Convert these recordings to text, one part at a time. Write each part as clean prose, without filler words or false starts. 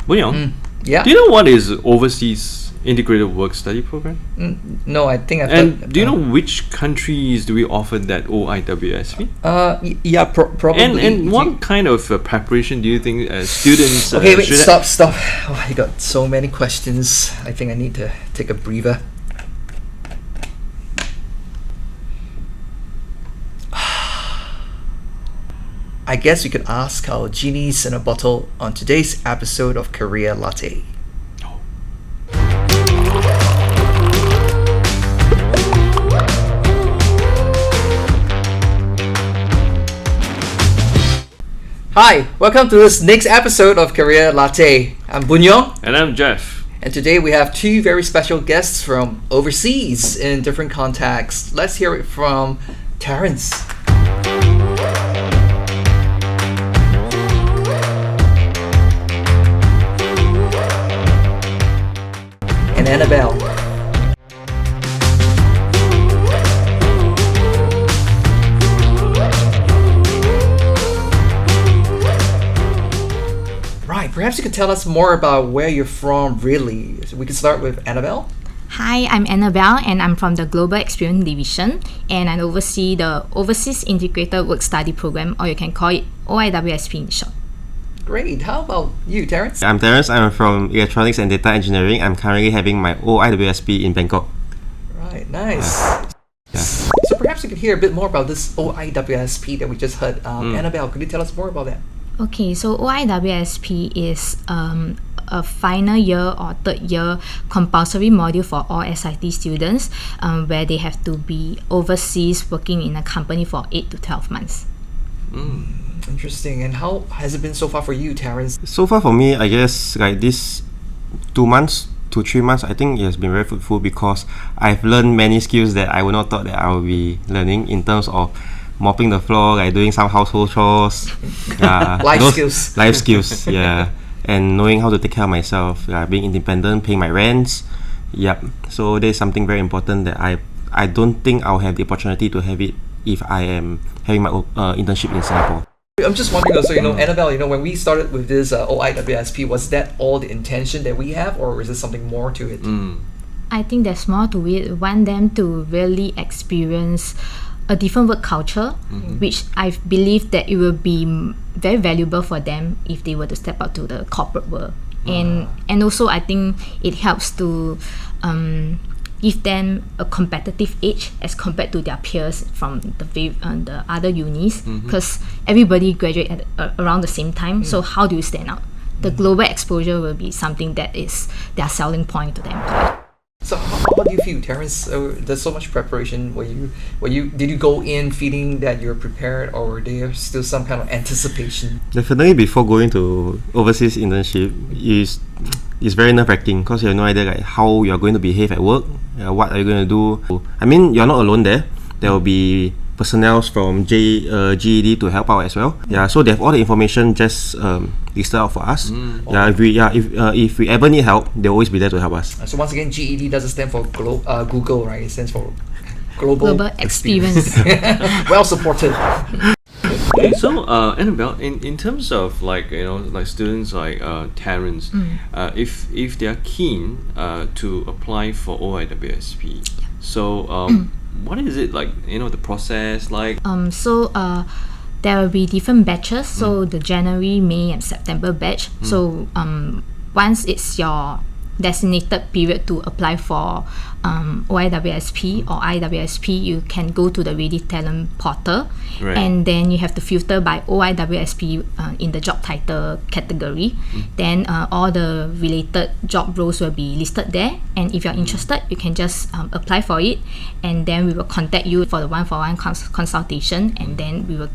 William, Yeah. do you know what is Overseas Integrated Work Study Program? No, I think I've And done, do you know which countries do we offer that OIWSP? Yeah, probably. And what kind of preparation do you think students Okay, wait, should stop. Oh, I got so many questions. I think I need to take a breather. I guess we could ask our genies in a bottle on today's episode of Career La-Teh. Hi, welcome to this next episode of Career La-Teh. I'm Bunyong, And I'm Jeff. and today we have two very special guests from overseas in different contexts. Let's hear it from Terence. And Annabelle. Right, perhaps you could tell us more about where you're from, really. So we can start with Annabelle. Hi, I'm Annabelle and I'm from the Global Experience Division and I oversee the Overseas Integrated Work Study Program, or you can call it OIWSP in short. Great. How about you, Terence? I'm Terence. I'm from Electronics and Data Engineering. I'm currently having my OIWSP in Bangkok. Right, nice. Yeah. So perhaps you could hear a bit more about this OIWSP that we just heard. Annabelle, could you tell us more about that? Okay, so OIWSP is a final year or third year compulsory module for all SIT students where they have to be overseas working in a company for 8 to 12 months. Interesting. And how has it been so far for you, Terence? So far for me, I guess like this 2 months to 3 months, I think it has been very fruitful because I've learned many skills that I would not thought that I would be learning in terms of mopping the floor, like doing some household chores. Life skills, yeah. And knowing how to take care of myself, being independent, paying my rents. Yep. So there's something very important that I don't think I'll have the opportunity to have it if I am having my internship in Singapore. I'm just wondering also, Annabelle, when we started with this OIWSP, was that all the intention that we have, or is there something more to it? I think there's more to it. We want them to really experience a different work culture, which I believe that it will be very valuable for them if they were to step out to the corporate world. And also I think it helps to give them a competitive edge as compared to their peers from the other unis, because everybody graduate at around the same time. So how do you stand out? The global exposure will be something that is their selling point to them. So how do you feel, Terence? There's so much preparation. Did you go in feeling that you're prepared, or were there still some kind of anticipation? Definitely before going to overseas internship is very nerve-wracking because you have no idea like how you're going to behave at work, what are you going to do. I mean, you're not alone there. There will be personnel from GED to help out as well. Yeah, so they have all the information just listed out for us. If we ever need help, they'll always be there to help us. So once again, GED doesn't stand for Google, right? It stands for Global Experience. Well supported. Okay, so Annabelle, in terms of like students like Terence, if they are keen to apply for OIWSP, so what is it like? The process like? There will be different batches. So the January, May, and September batch. So once it's your designated period to apply for OIWSP or IWSP, you can go to the Ready Talent portal, and then you have to filter by OIWSP in the job title category. Then all the related job roles will be listed there, and if you're interested, you can just apply for it, and then we will contact you for the one-for-one consultation, and then we will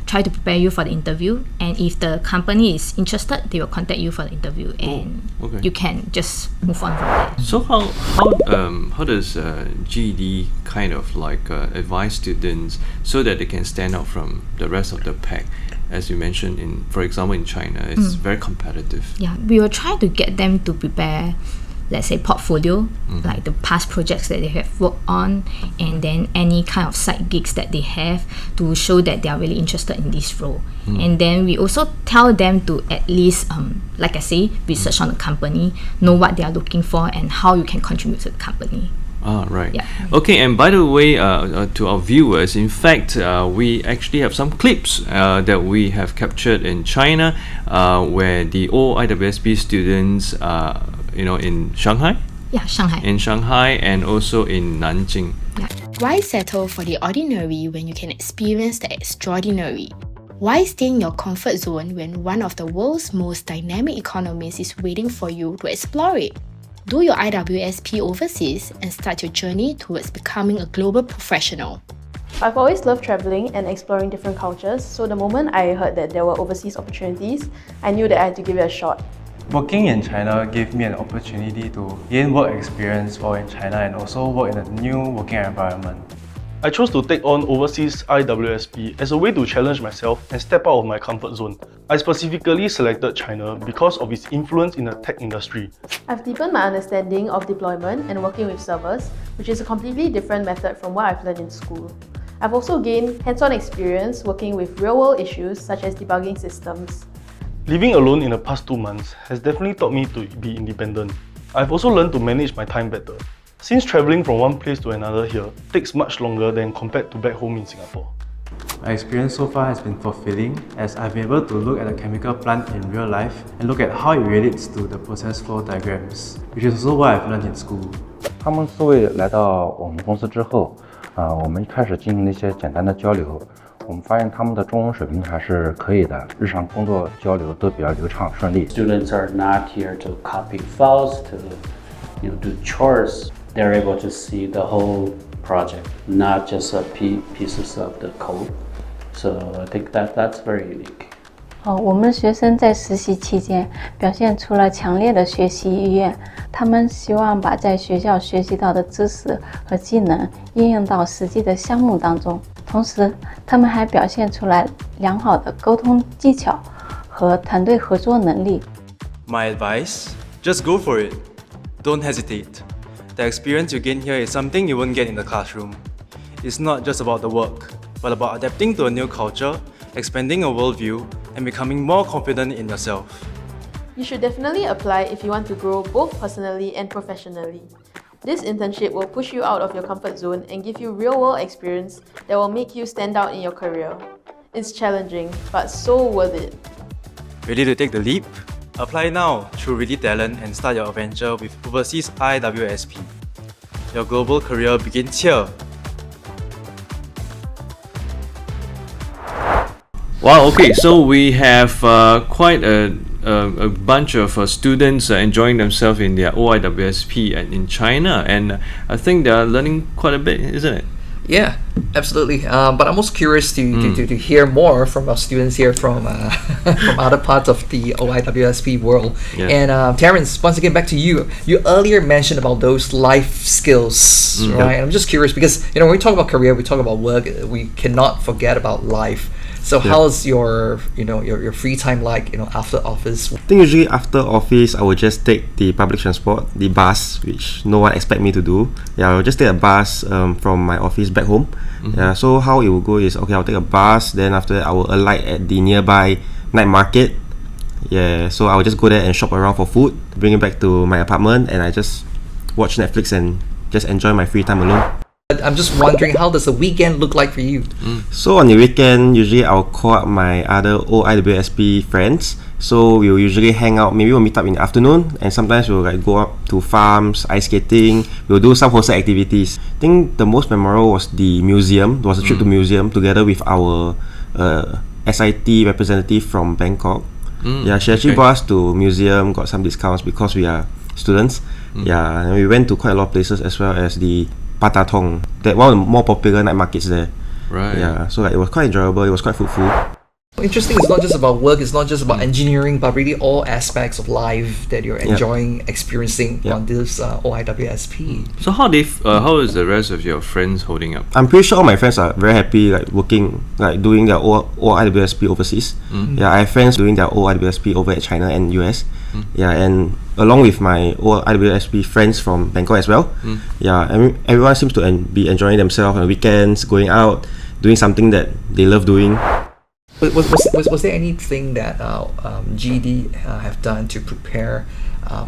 try to prepare you for the interview, and if the company is interested, they will contact you for the interview, and you can just move on from there. So how does GED kind of like advise students so that they can stand out from the rest of the pack? As you mentioned, for example in China, it's very competitive. Yeah, we will try to get them to prepare let's say portfolio, like the past projects that they have worked on, and then any kind of side gigs that they have to show that they are really interested in this role. And then we also tell them to at least, like I say, research on the company, know what they are looking for, and how you can contribute to the company. Ah, right. Yeah. Okay, and by the way, to our viewers, in fact, we actually have some clips that we have captured in China, where the OIWSP students, in Shanghai. Yeah, Shanghai. In Shanghai and also in Nanjing. Yeah. Why settle for the ordinary when you can experience the extraordinary? Why stay in your comfort zone when one of the world's most dynamic economies is waiting for you to explore it? Do your IWSP overseas and start your journey towards becoming a global professional. I've always loved traveling and exploring different cultures, so the moment I heard that there were overseas opportunities, I knew that I had to give it a shot. Working in China gave me an opportunity to gain work experience while in China and also work in a new working environment. I chose to take on overseas IWSP as a way to challenge myself and step out of my comfort zone. I specifically selected China because of its influence in the tech industry. I've deepened my understanding of deployment and working with servers, which is a completely different method from what I've learned in school. I've also gained hands-on experience working with real-world issues such as debugging systems. Living alone in the past 2 months has definitely taught me to be independent. I've also learned to manage my time better, since travelling from one place to another here takes much longer than compared to back home in Singapore. My experience so far has been fulfilling as I've been able to look at a chemical plant in real life and look at how it relates to the process flow diagrams, which is also what I've learned in school. 他们4位来到我们公司之后，我们开始进行了一些简单的交流。我们发现他们的中文水平还是可以的，日常工作交流都比较流畅顺利。 Students are not here to copy files, to do chores. They're able to see the whole project, not just pieces of the code. So I think that's very unique. 我们学生在实习期间表现出了强烈的学习意愿，他们希望把在学校学习到的知识和技能应用到实际的项目当中，同时他们还表现出来良好的沟通技巧和团队合作能力。 My advice? Just go for it. Don't hesitate. The experience you gain here is something you won't get in the classroom. It's not just about the work, but about adapting to a new culture, expanding a worldview, and becoming more confident in yourself. You should definitely apply if you want to grow both personally and professionally. This internship will push you out of your comfort zone and give you real-world experience that will make you stand out in your career. It's challenging, but so worth it. Ready to take the leap? Apply now through Ready Talent and start your adventure with Overseas IWSP. Your global career begins here. Wow, okay, so we have quite a bunch of students enjoying themselves in their OIWSP and in China, and I think they are learning quite a bit, isn't it? Yeah, absolutely. But I'm most curious to hear more from our students here from from other parts of the OIWSP world. Yeah. And Terrence, once again, back to you. You earlier mentioned about those life skills, right? I'm just curious because when we talk about career, we talk about work. We cannot forget about life. So how's your your free time like after office? I think usually after office I will just take the public transport, the bus, which no one expect me to do. Yeah, I will just take a bus from my office back home. Yeah, so how it will go is, okay, I'll take a bus, then after that I will alight at the nearby night market. Yeah, so I will just go there and shop around for food, bring it back to my apartment, and I just watch Netflix and just enjoy my free time alone. I'm just wondering, how does a weekend look like for you? So on the weekend, usually I'll call up my other OIWSP friends. So we'll usually hang out, maybe we'll meet up in the afternoon, and sometimes we'll go up to farms, ice skating, we'll do some wholesale activities. I think the most memorable was the museum. It was a trip to museum together with our SIT representative from Bangkok. Yeah, she actually brought us to museum, got some discounts because we are students. Yeah, and we went to quite a lot of places as well as the Patatong, that one of the more popular night markets there. Right. Yeah, so it was quite enjoyable, it was quite fruitful. Interesting, it's not just about work, it's not just about engineering, but really all aspects of life that you're enjoying, experiencing on this OIWSP. So how is the rest of your friends holding up? I'm pretty sure all my friends are very happy, working, doing their OIWSP overseas. Yeah, I have friends doing their OIWSP over at China and US. Yeah, and along with my OIWSP friends from Bangkok as well. Yeah, everyone seems to be enjoying themselves on the weekends, going out, doing something that they love doing. Was there anything that GD have done to prepare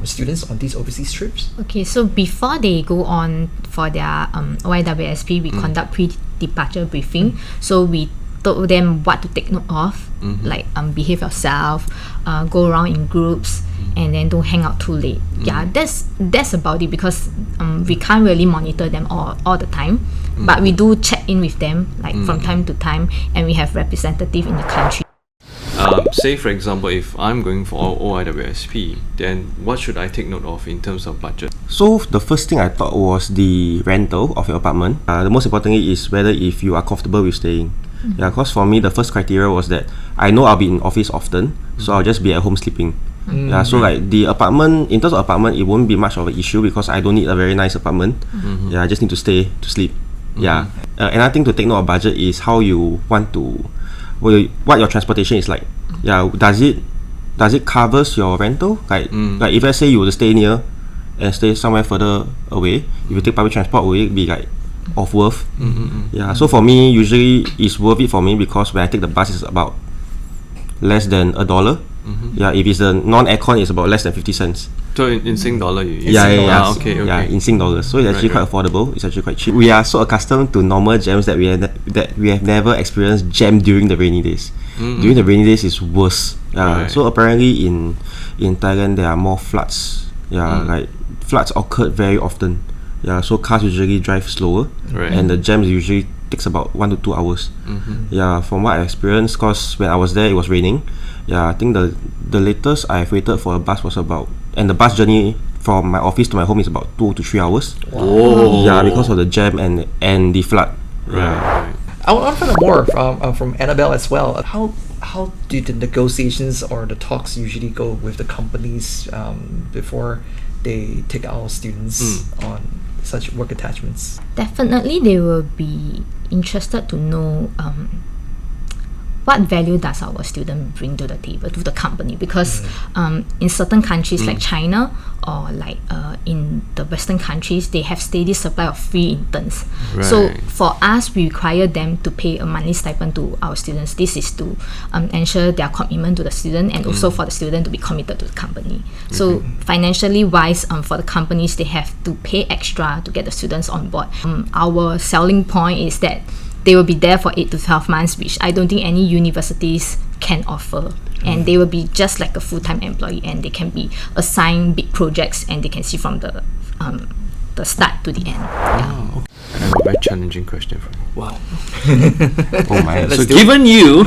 students on these overseas trips? Okay, so before they go on for their OIWSP, we conduct pre-departure briefing. So we told them what to take note of, like behave yourself, go around in groups, and then don't hang out too late. Yeah, that's about it, because we can't really monitor them all the time, but we do check in with them like from time to time, and we have representative in the country. Say for example, if I'm going for OIWSP, then what should I take note of in terms of budget? So the first thing I thought was the rental of your apartment. The most important thing is whether if you are comfortable with staying. Yeah, because for me the first criteria was that I know I'll be in office often, so I'll just be at home sleeping. Yeah, so like the apartment, in terms of apartment, it won't be much of an issue because I don't need a very nice apartment. Yeah, I just need to stay to sleep. Yeah. Another thing to take note of budget is how you want to, what your transportation is like. Yeah, does it covers your rental? Like if let's say you were to stay near and stay somewhere further away, if you take public transport, will it be like of worth? Yeah, so for me, usually it's worth it for me because when I take the bus, it's about less than $1. Yeah, if it's a non-aircon, it's about less than 50 cents. So in Sing dollar, you yeah. Okay. Yeah, in Sing dollars. So it's actually quite affordable. It's actually quite cheap. We are so accustomed to normal jams that we have never experienced jam during the rainy days. During the rainy days, it's worse. So apparently in Thailand there are more floods. Yeah, like floods occurred very often. Yeah, so cars usually drive slower, and the jams usually takes about 1 to 2 hours. Yeah, from what I experienced, cause when I was there, it was raining. Yeah, I think the latest I've waited for a bus was about, and the bus journey from my office to my home is about 2 to 3 hours. Wow. Yeah, because of the jam and the flood. Right. I want to find out more from Annabelle as well. How do the negotiations or the talks usually go with the companies before they take our students on such work attachments? Definitely, they will be interested to know what value does our student bring to the table, to the company, because in certain countries like China or like in the Western countries, they have steady supply of free interns. So for us, we require them to pay a monthly stipend to our students. This is to ensure their commitment to the student, and also for the student to be committed to the company. So financially wise, for the companies, they have to pay extra to get the students on board. Our selling point is that they will be there for 8 to 12 months, which I don't think any universities can offer. And they will be just like a full-time employee, and they can be assigned big projects, and they can see from the start to the end. Okay. I have a very challenging question for you. Wow. Oh my! So given you,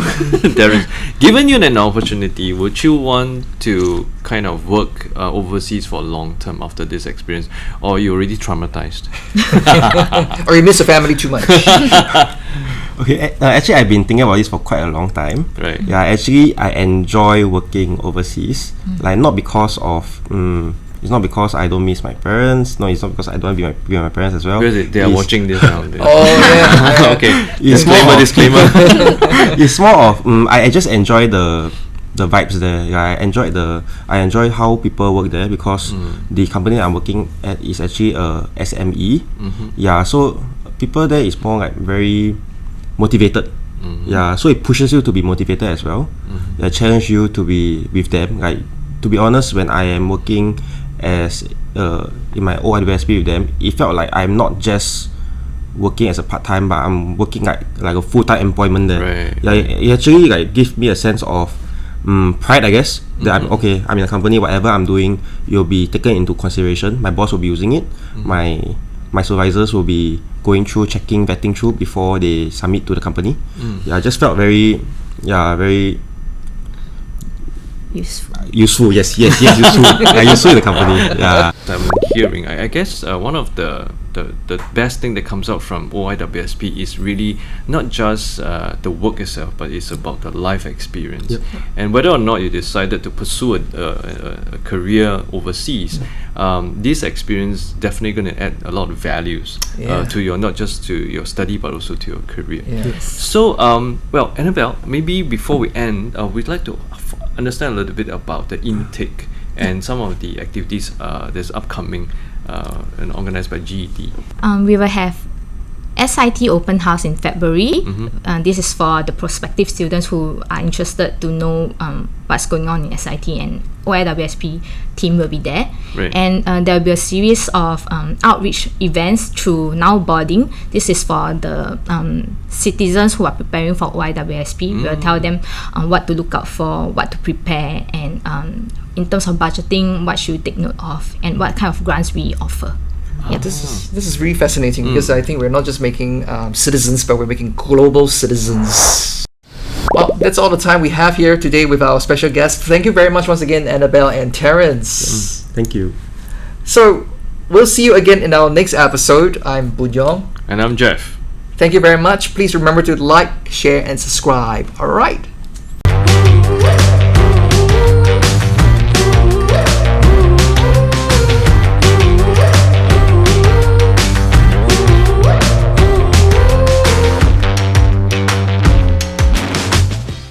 Darren, given you an opportunity, would you want to kind of work overseas for long term after this experience, or you already traumatized? Or you miss the family too much? Okay, actually I've been thinking about this for quite a long time. Right. Yeah, actually I enjoy working overseas. Like not because of it's not because I don't miss my parents. No, it's not because I don't want to be with my parents as well. Because they are watching this now. Oh yeah. Okay. It's Disclaimer. It's more of I just enjoy the vibes there. Yeah, I enjoy how people work there because the company I'm working at is actually a SME. Yeah, so people there is more like very motivated. Yeah, so it pushes you to be motivated as well. It challenges you to be with them. Like, to be honest, when I am working as in my OIWSP with them, it felt like I'm not just working as a part-time, but I'm working like a full-time employment there. Right. Yeah, it actually like gives me a sense of pride, I guess, that I'm in a company, whatever I'm doing, you'll be taken into consideration. My boss will be using it. My supervisors will be going through, vetting through before they submit to the company. Yeah, I just felt very useful. Yes, useful. Useful in the company. Yeah. I'm hearing, I guess one of the best thing that comes out from OIWSP is really not just the work itself, but it's about the life experience. And whether or not you decided to pursue a career overseas, this experience definitely going to add a lot of values to your, not just to your study, but also to your career. So well, Annabelle, maybe before we end, we'd like to understand a little bit about the intake and some of the activities that's upcoming and organized by GED? We will have SIT open house in February. This is for the prospective students who are interested to know what's going on in SIT, and OIWSP team will be there. Right. And there will be a series of outreach events through Now Boarding. This is for the citizens who are preparing for OIWSP. We will tell them what to look out for, what to prepare, and in terms of budgeting, what should you take note of, and what kind of grants we offer. Yep. This is really fascinating because I think we're not just making citizens, but we're making global citizens. Well, that's all the time we have here today with our special guests. Thank you very much once again, Annabelle and Terence. Thank you. So, we'll see you again in our next episode. I'm Bujong. And I'm Jeff. Thank you very much. Please remember to like, share, and subscribe. All right.